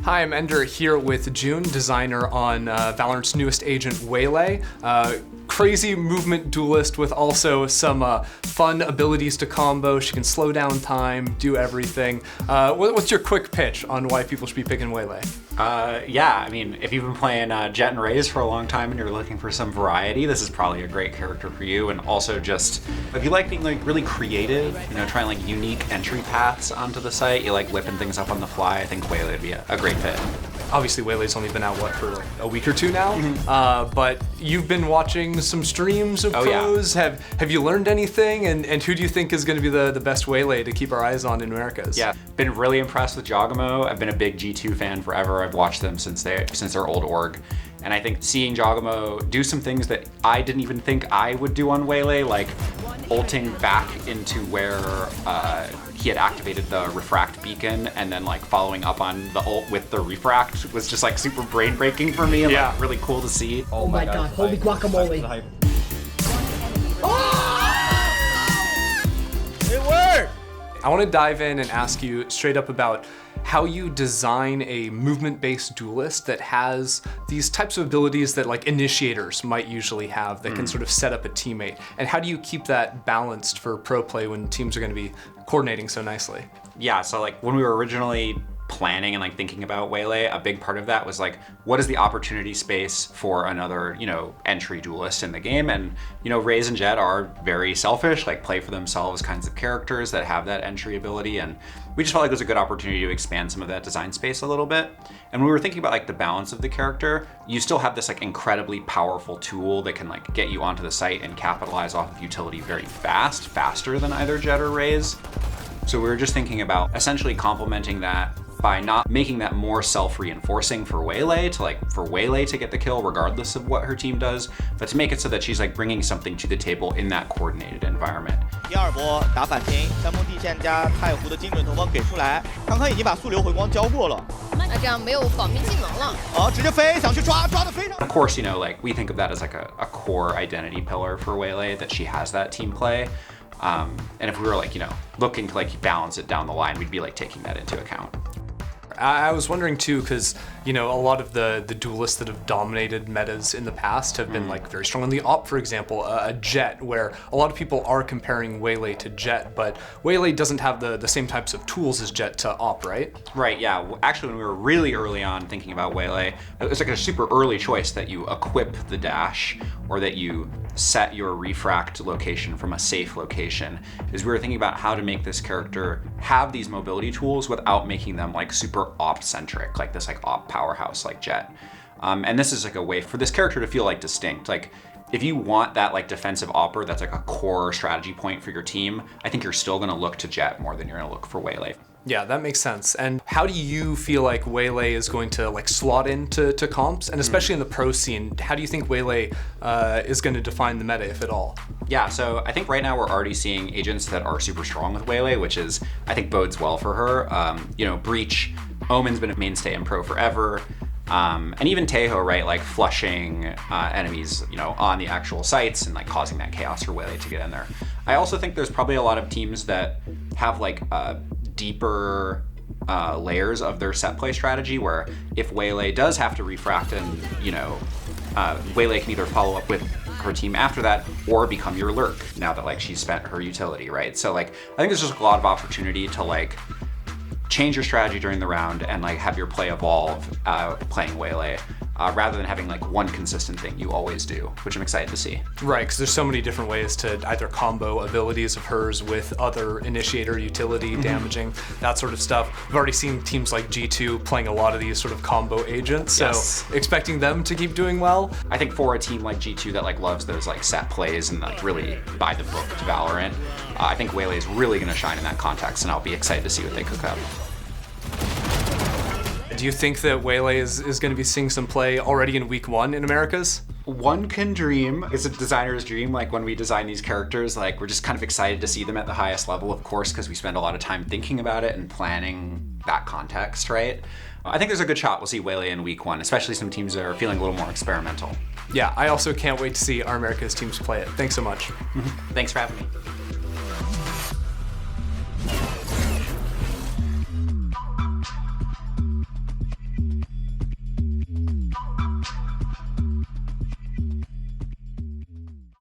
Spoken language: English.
Hi, I'm Ender here with June, designer on Valorant's newest agent, Waylay. Crazy movement duelist with also some fun abilities to combo. She can slow down time, do everything. What's your quick pitch on why people should be picking Waylay? Yeah, I mean, if you've been playing Jet and Raze for a long time and you're looking for some variety, this is probably a great character for you. And also just, if you like being like really creative, you know, trying like unique entry paths onto the site, you like whipping things up on the fly, I think Waylay would be a great fit. Obviously, Waylay's only been out, what, for like a week or two now? But you've been watching some streams of pros. Yeah. Have you learned anything? And who do you think is going to be the best Waylay to keep our eyes on in Americas? Yeah, been really impressed with Jawgamo. I've been a big G2 fan forever. I've watched them since their old org. And I think seeing Jawgamo do some things that I didn't even think I would do on Waylay, like ulting back into where he had activated the refract beacon and then like following up on the ult with the refract was just like super brain breaking for me and like really cool to see. Oh my god, holy guacamole. It worked! I want to dive in and ask you straight up about how you design a movement-based duelist that has these types of abilities that like initiators might usually have that can sort of set up a teammate. And how do you keep that balanced for pro play when teams are going to be coordinating so nicely? Yeah, so like when we were originally planning and like thinking about Waylay, a big part of that was like, what is the opportunity space for another, you know, entry duelist in the game? And, you know, Raze and Jet are very selfish, like play for themselves kinds of characters that have that entry ability. And we just felt like it was a good opportunity to expand some of that design space a little bit. And when we were thinking about like the balance of the character, you still have this like incredibly powerful tool that can like get you onto the site and capitalize off of utility very fast, faster than either Jet or Raze. So we were just thinking about essentially complementing that by not making that more self-reinforcing for Waylay for Waylay to get the kill regardless of what her team does, but to make it so that she's like bringing something to the table in that coordinated environment. 第二波打反清，山峰地线加太湖的精准投光给出来，康康已经把速流回光交过了。那这样没有保命技能了。直接飞想去抓得非常。Of course, you know, like we think of that as like a core identity pillar for Waylay, that she has that team play. And if we were like, you know, looking to like balance it down the line, we'd be like taking that into account. I was wondering too, because you know a lot of the duelists that have dominated metas in the past have been like very strong on the op, for example, a Jet, where a lot of people are comparing Waylay to Jet, but Waylay doesn't have the same types of tools as Jet to op, right? Right, yeah. Actually, when we were really early on thinking about Waylay, it was like a super early choice that you equip the dash or that you set your refract location from a safe location, is we were thinking about how to make this character have these mobility tools without making them like super op-centric, like this like op powerhouse like Jet. And this is like a way for this character to feel like distinct. Like if you want that like defensive opper that's like a core strategy point for your team, I think you're still gonna look to Jet more than you're gonna look for Waylay. Yeah, that makes sense. And how do you feel like Waylay is going to like slot into comps? And especially in the pro scene, how do you think Waylay is going to define the meta, if at all? Yeah, so I think right now we're already seeing agents that are super strong with Waylay, which is, I think bodes well for her. You know, Breach, Omen's been a mainstay in pro forever. And even Tejo, right, like flushing enemies, you know, on the actual sites and like causing that chaos for Waylay to get in there. I also think there's probably a lot of teams that have like deeper layers of their set play strategy, where if Waylay does have to refract and, you know, Waylay can either follow up with her team after that or become your lurk now that like she's spent her utility, right? So like I think there's just a lot of opportunity to like change your strategy during the round and like have your play evolve playing Waylay. Rather than having like one consistent thing you always do, which I'm excited to see. Right, because there's so many different ways to either combo abilities of hers with other initiator utility, damaging, that sort of stuff. We've already seen teams like G2 playing a lot of these sort of combo agents, so expecting them to keep doing well. I think for a team like G2 that like loves those like set plays and like really by the book to Valorant, I think Waylay is really gonna shine in that context, and I'll be excited to see what they cook up. Do you think that Waylay is going to be seeing some play already in week 1 in Americas? One can dream. It's a designer's dream. Like when we design these characters, like we're just kind of excited to see them at the highest level, of course, because we spend a lot of time thinking about it and planning that context, right? I think there's a good shot we'll see Waylay in week 1, especially some teams that are feeling a little more experimental. Yeah, I also can't wait to see our Americas teams play it. Thanks so much. Thanks for having me.